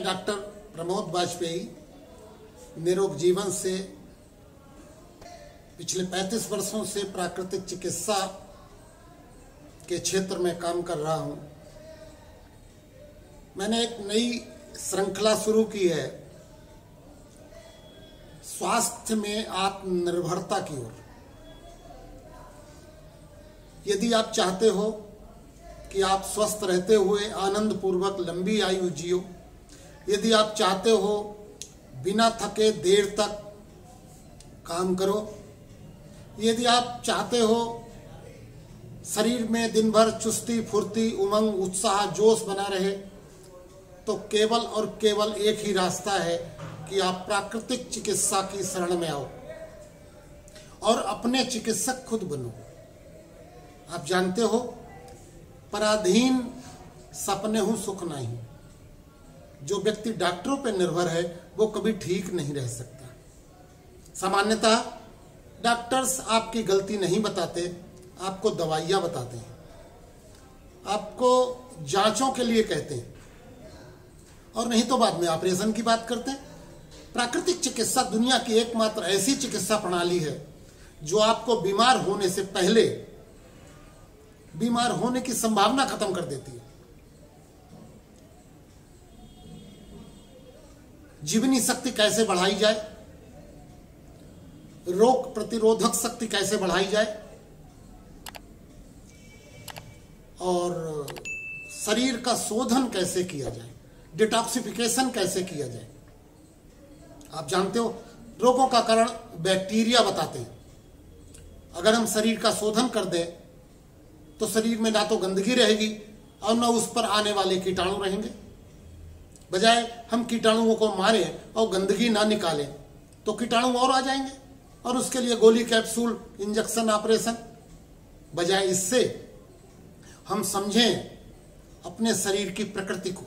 मैं डॉक्टर प्रमोद वाजपेयी निरोग जीवन से पिछले 35 वर्षों से प्राकृतिक चिकित्सा के क्षेत्र में काम कर रहा हूं। मैंने एक नई श्रृंखला शुरू की है स्वास्थ्य में आत्मनिर्भरता की ओर। यदि आप चाहते हो कि आप स्वस्थ रहते हुए आनंद पूर्वक लंबी आयु जियो, यदि आप चाहते हो बिना थके देर तक काम करो, यदि आप चाहते हो शरीर में दिन भर चुस्ती फुर्ती उमंग उत्साह जोश बना रहे, तो केवल और केवल एक ही रास्ता है कि आप प्राकृतिक चिकित्सा की शरण में आओ और अपने चिकित्सक खुद बनो। आप जानते हो, पराधीन सपने हूं सुख नहीं। जो व्यक्ति डॉक्टरों पर निर्भर है वो कभी ठीक नहीं रह सकता। सामान्यतः डॉक्टर्स आपकी गलती नहीं बताते, आपको दवाइयां बताते हैं, आपको जांचों के लिए कहते हैं और नहीं तो बाद में ऑपरेशन की बात करते हैं। प्राकृतिक चिकित्सा दुनिया की एकमात्र ऐसी चिकित्सा प्रणाली है जो आपको बीमार होने से पहले बीमार होने की संभावना खत्म कर देती है। जीवनी शक्ति कैसे बढ़ाई जाए, रोग प्रतिरोधक शक्ति कैसे बढ़ाई जाए और शरीर का शोधन कैसे किया जाए, डिटॉक्सिफिकेशन कैसे किया जाए। आप जानते हो, रोगों का कारण बैक्टीरिया बताते हैं। अगर हम शरीर का शोधन कर दें तो शरीर में ना तो गंदगी रहेगी और ना उस पर आने वाले कीटाणु रहेंगे। बजाय हम कीटाणुओं को मारें और गंदगी ना निकालें तो कीटाणु और आ जाएंगे और उसके लिए गोली कैप्सूल इंजेक्शन ऑपरेशन। बजाय इससे हम समझें अपने शरीर की प्रकृति को,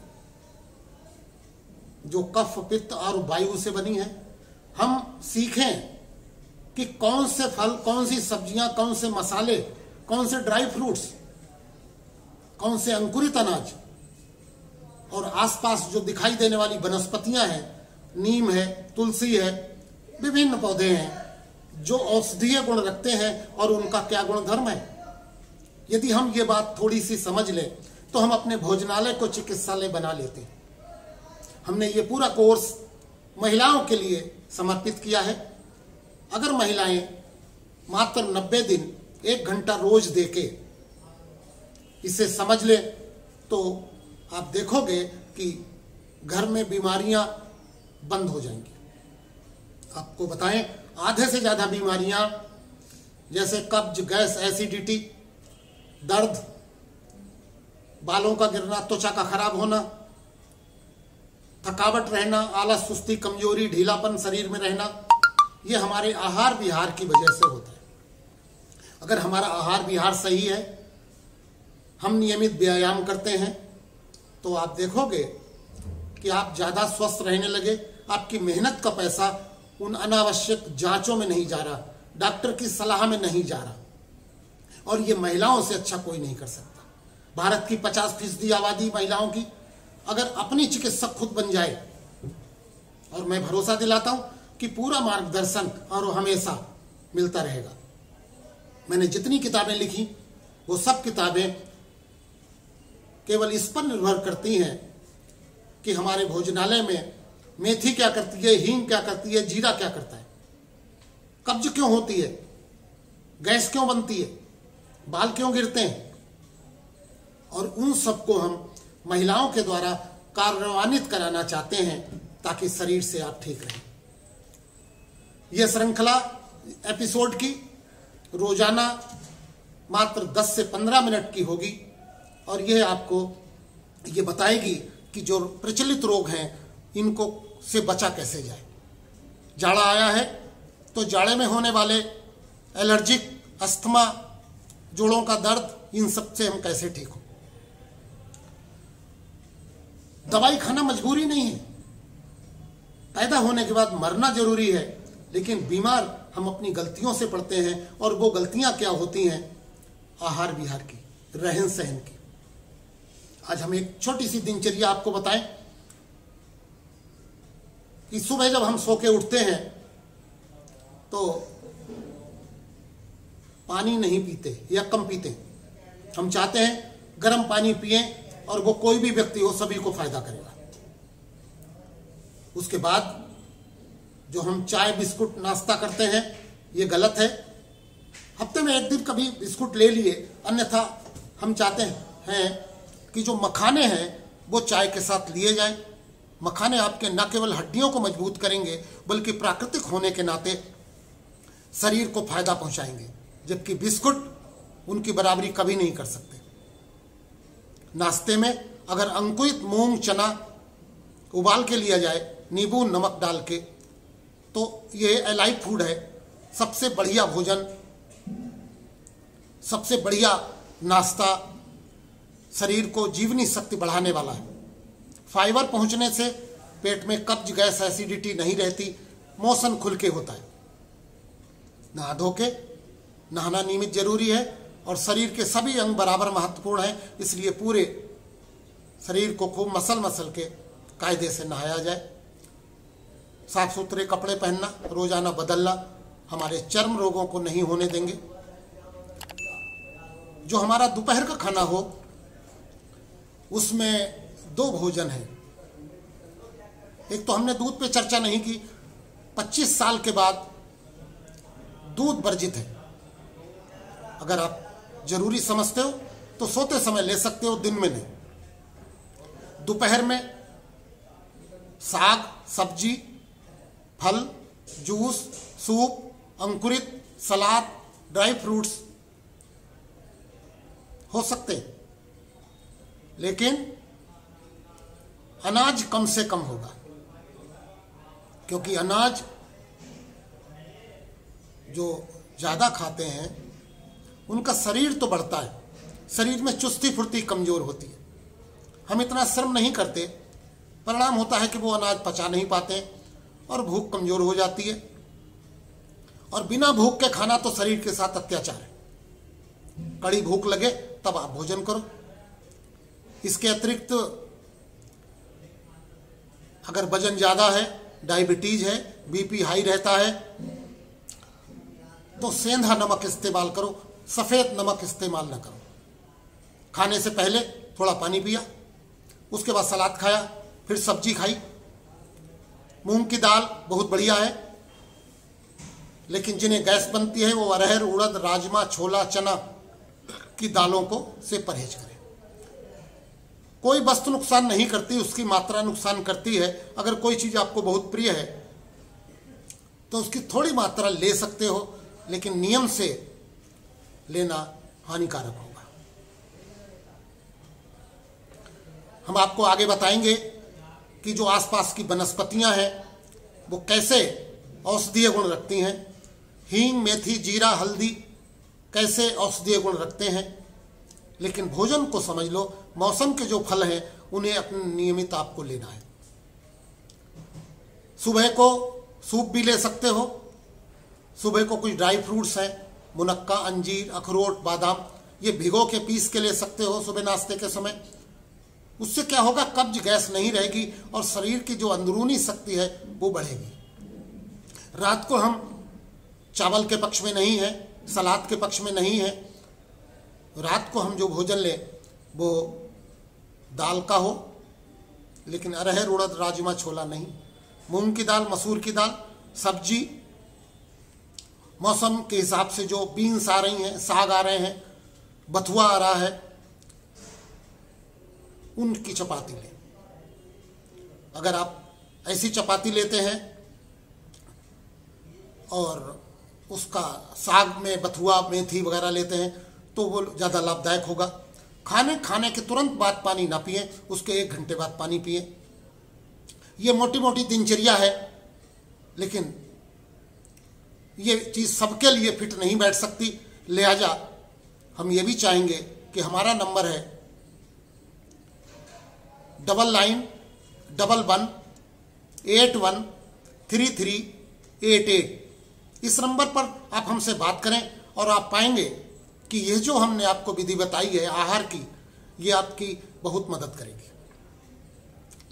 जो कफ पित्त और वायु से बनी है। हम सीखें कि कौन से फल, कौन सी सब्जियां, कौन से मसाले, कौन से ड्राई फ्रूट्स, कौन से अंकुरित अनाज और आसपास जो दिखाई देने वाली वनस्पतियां हैं, नीम है, तुलसी है, विभिन्न पौधे हैं जो औषधीय गुण रखते हैं और उनका क्या गुणधर्म है। यदि हम ये बात थोड़ी सी समझ लें तो हम अपने भोजनालय को चिकित्सालय बना लेते हैं। हमने ये पूरा कोर्स महिलाओं के लिए समर्पित किया है। अगर महिलाएं मात्र 90 दिन 1 घंटा रोज देके इसे समझ ले तो आप देखोगे कि घर में बीमारियां बंद हो जाएंगी। आपको बताएं, आधे से ज्यादा बीमारियां जैसे कब्ज, गैस, एसिडिटी, दर्द, बालों का गिरना, त्वचा का खराब होना, थकावट रहना, आलस, सुस्ती, कमजोरी, ढीलापन शरीर में रहना, ये हमारे आहार विहार की वजह से होता है। अगर हमारा आहार विहार सही है, हम नियमित व्यायाम करते हैं, तो आप देखोगे कि आप ज्यादा स्वस्थ रहने लगे। आपकी मेहनत का पैसा उन अनावश्यक जांचों में नहीं जा रहा, डॉक्टर की सलाह में नहीं जा रहा। और ये महिलाओं से अच्छा कोई नहीं कर सकता। भारत की 50% आबादी महिलाओं की अगर अपनी चिकित्सक खुद बन जाए, और मैं भरोसा दिलाता हूं कि पूरा मार्गदर्शन और हमेशा मिलता रहेगा। मैंने जितनी किताबें लिखी वो सब किताबें केवल इस पर निर्भर करती हैं कि हमारे भोजनालय में मेथी क्या करती है, हींग क्या करती है, जीरा क्या करता है, कब्ज क्यों होती है, गैस क्यों बनती है, बाल क्यों गिरते हैं, और उन सबको हम महिलाओं के द्वारा कार्यान्वित कराना चाहते हैं ताकि शरीर से आप ठीक रहें। यह श्रृंखला एपिसोड की रोजाना मात्र 10 से 15 मिनट की होगी और यह आपको ये बताएगी कि जो प्रचलित रोग हैं इनको से बचा कैसे जाए। जाड़ा आया है तो जाड़े में होने वाले एलर्जिक, अस्थमा, जोड़ों का दर्द, इन सब से हम कैसे ठीक हो। दवाई खाना मजबूरी नहीं है, पैदा होने के बाद मरना जरूरी है, लेकिन बीमार हम अपनी गलतियों से पड़ते हैं। और वो गलतियां क्या होती हैं? आहार विहार की, रहन सहन की। आज हम एक छोटी सी दिनचर्या आपको बताएं। कि सुबह जब हम सो के उठते हैं तो पानी नहीं पीते या कम पीते। हम चाहते हैं गर्म पानी पिए और वो कोई भी व्यक्ति हो सभी को फायदा करेगा। उसके बाद जो हम चाय बिस्कुट नाश्ता करते हैं ये गलत है। हफ्ते में एक दिन कभी बिस्कुट ले लिए, अन्यथा हम चाहते हैं कि जो मखाने हैं वो चाय के साथ लिए जाएं। मखाने आपके न केवल हड्डियों को मजबूत करेंगे बल्कि प्राकृतिक होने के नाते शरीर को फायदा पहुंचाएंगे, जबकि बिस्कुट उनकी बराबरी कभी नहीं कर सकते। नाश्ते में अगर अंकुरित मूंग चना उबाल के लिया जाए नींबू नमक डाल के, तो ये एलाइव फूड है, सबसे बढ़िया भोजन, सबसे बढ़िया नाश्ता, शरीर को जीवनी शक्ति बढ़ाने वाला है। फाइबर पहुंचने से पेट में कब्ज गैस एसिडिटी नहीं रहती, मोशन खुल के होता है। नहा धो के नहाना नियमित जरूरी है और शरीर के सभी अंग बराबर महत्वपूर्ण हैं, इसलिए पूरे शरीर को खूब मसल के कायदे से नहाया जाए। साफ सुथरे कपड़े पहनना, रोजाना बदलना हमारे चर्म रोगों को नहीं होने देंगे। जो हमारा दोपहर का खाना हो उसमें 2 भोजन है। एक तो हमने दूध पे चर्चा नहीं की, 25 साल के बाद दूध वर्जित है। अगर आप जरूरी समझते हो तो सोते समय ले सकते हो, दिन में नहीं। दोपहर में साग सब्जी फल जूस सूप अंकुरित सलाद ड्राई फ्रूट्स हो सकते हैं, लेकिन अनाज कम से कम होगा, क्योंकि अनाज जो ज्यादा खाते हैं उनका शरीर तो बढ़ता है, शरीर में चुस्ती फुर्ती कमजोर होती है। हम इतना श्रम नहीं करते, परिणाम होता है कि वो अनाज पचा नहीं पाते और भूख कमजोर हो जाती है। और बिना भूख के खाना तो शरीर के साथ अत्याचार है। कड़ी भूख लगे तब आप भोजन करो। इसके अतिरिक्त अगर वजन ज्यादा है, डायबिटीज है, बीपी हाई रहता है, तो सेंधा नमक इस्तेमाल करो, सफेद नमक इस्तेमाल न करो। खाने से पहले थोड़ा पानी पिया, उसके बाद सलाद खाया, फिर सब्जी खाई। मूंग की दाल बहुत बढ़िया है, लेकिन जिन्हें गैस बनती है वो अरहर उड़द राजमा छोला चना की दालों को से परहेज करें। कोई वस्तु नुकसान नहीं करती, उसकी मात्रा नुकसान करती है। अगर कोई चीज आपको बहुत प्रिय है तो उसकी थोड़ी मात्रा ले सकते हो, लेकिन नियम से लेना हानिकारक होगा। हम आपको आगे बताएंगे कि जो आसपास की वनस्पतियां हैं वो कैसे औषधीय गुण रखती हैं। हींग मेथी जीरा हल्दी कैसे औषधीय गुण रखते हैं। लेकिन भोजन को समझ लो, मौसम के जो फल हैं उन्हें अपने नियमित आपको लेना है। सुबह को सूप भी ले सकते हो। सुबह को कुछ ड्राई फ्रूट्स हैं, मुनक्का अंजीर अखरोट बादाम, ये भिगो के पीस के ले सकते हो सुबह नाश्ते के समय। उससे क्या होगा, कब्ज गैस नहीं रहेगी और शरीर की जो अंदरूनी शक्ति है वो बढ़ेगी। रात को हम चावल के पक्ष में नहीं है, सलाद के पक्ष में नहीं है। रात को हम जो भोजन लें वो दाल का हो, लेकिन अरहर उड़द राजमा छोला नहीं। मूंग की दाल मसूर की दाल, सब्जी, मौसम के हिसाब से जो बीन्स आ रही हैं, साग आ रहे हैं, बथुआ आ रहा है, उनकी चपाती लें। अगर आप ऐसी चपाती लेते हैं और उसका साग में बथुआ मेथी वगैरह लेते हैं तो वो ज़्यादा लाभदायक होगा। खाने के तुरंत बाद पानी ना पिए, उसके 1 घंटे बाद पानी पिए। ये मोटी मोटी दिनचर्या है, लेकिन ये चीज़ सबके लिए फिट नहीं बैठ सकती। लिहाजा हम ये भी चाहेंगे कि हमारा नंबर है 9911813388। इस नंबर पर आप हमसे बात करें और आप पाएंगे कि यह जो हमने आपको विधि बताई है आहार की, ये आपकी बहुत मदद करेगी।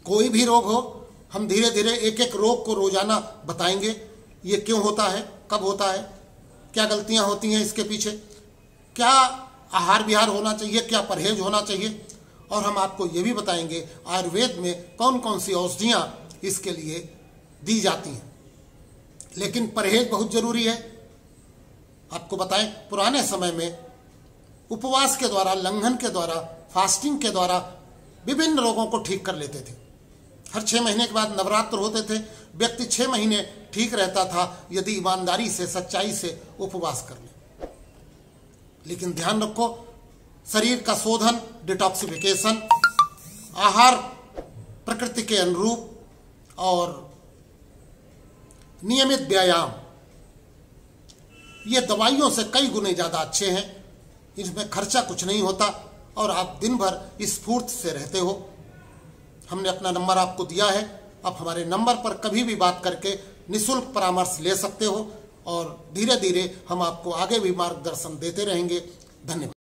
कोई भी रोग हो, हम धीरे धीरे एक एक रोग को रोजाना बताएंगे, ये क्यों होता है, कब होता है, क्या गलतियां होती हैं इसके पीछे, क्या आहार विहार होना चाहिए, क्या परहेज होना चाहिए, और हम आपको ये भी बताएंगे आयुर्वेद में कौन कौन सी औषधियां इसके लिए दी जाती हैं। लेकिन परहेज बहुत जरूरी है। आपको बताएं, पुराने समय में उपवास के द्वारा, लंघन के द्वारा, फास्टिंग के द्वारा विभिन्न रोगों को ठीक कर लेते थे। हर 6 महीने के बाद नवरात्र होते थे, व्यक्ति 6 महीने ठीक रहता था यदि ईमानदारी से, सच्चाई से उपवास कर ले। लेकिन ध्यान रखो, शरीर का शोधन, डिटॉक्सिफिकेशन, आहार प्रकृति के अनुरूप और नियमित व्यायाम, ये दवाइयों से कई गुने ज्यादा अच्छे हैं। इसमें खर्चा कुछ नहीं होता और आप दिन भर स्फूर्ति से रहते हो। हमने अपना नंबर आपको दिया है, आप हमारे नंबर पर कभी भी बात करके निःशुल्क परामर्श ले सकते हो और धीरे धीरे हम आपको आगे भी मार्गदर्शन देते रहेंगे। धन्यवाद।